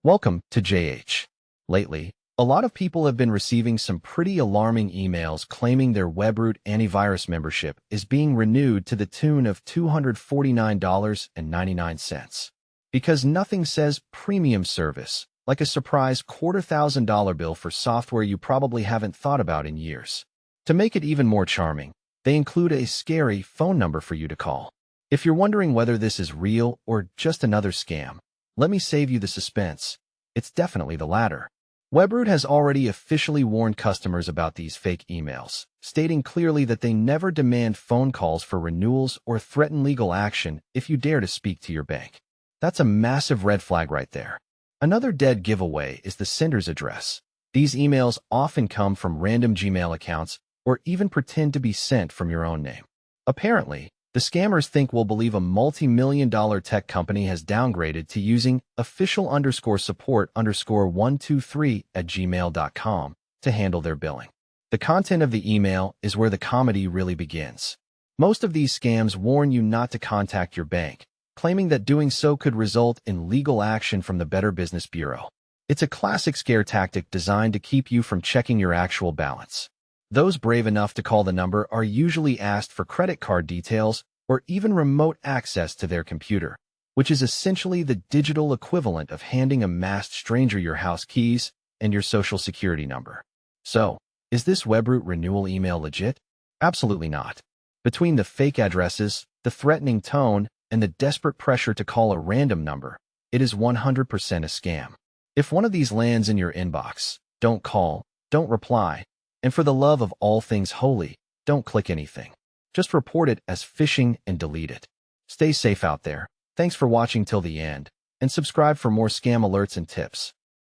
Welcome to JH. Lately, a lot of people have been receiving some pretty alarming emails claiming their Webroot antivirus membership is being renewed to the tune of $249.99. Because nothing says premium service, like a surprise $250,000 bill for software you probably haven't thought about in years. To make it even more charming, they include a scary phone number for you to call. If you're wondering whether this is real or just another scam, let me save you the suspense. It's definitely the latter. Webroot has already officially warned customers about these fake emails, stating clearly that they never demand phone calls for renewals or threaten legal action if you dare to speak to your bank. That's a massive red flag right there. Another dead giveaway is the sender's address. These emails often come from random Gmail accounts or even pretend to be sent from your own name. Apparently, the scammers think we'll believe a multi-million-dollar tech company has downgraded to using official_support_123@gmail.com to handle their billing. The content of the email is where the comedy really begins. Most of these scams warn you not to contact your bank, claiming that doing so could result in legal action from the Better Business Bureau. It's a classic scare tactic designed to keep you from checking your actual balance. Those brave enough to call the number are usually asked for credit card details or even remote access to their computer, which is essentially the digital equivalent of handing a masked stranger your house keys and your social security number. So, is this Webroot renewal email legit? Absolutely not. Between the fake addresses, the threatening tone, and the desperate pressure to call a random number, it is 100% a scam. If one of these lands in your inbox, don't call, don't reply, and for the love of all things holy, don't click anything. Just report it as phishing and delete it. Stay safe out there. Thanks for watching till the end, and subscribe for more scam alerts and tips.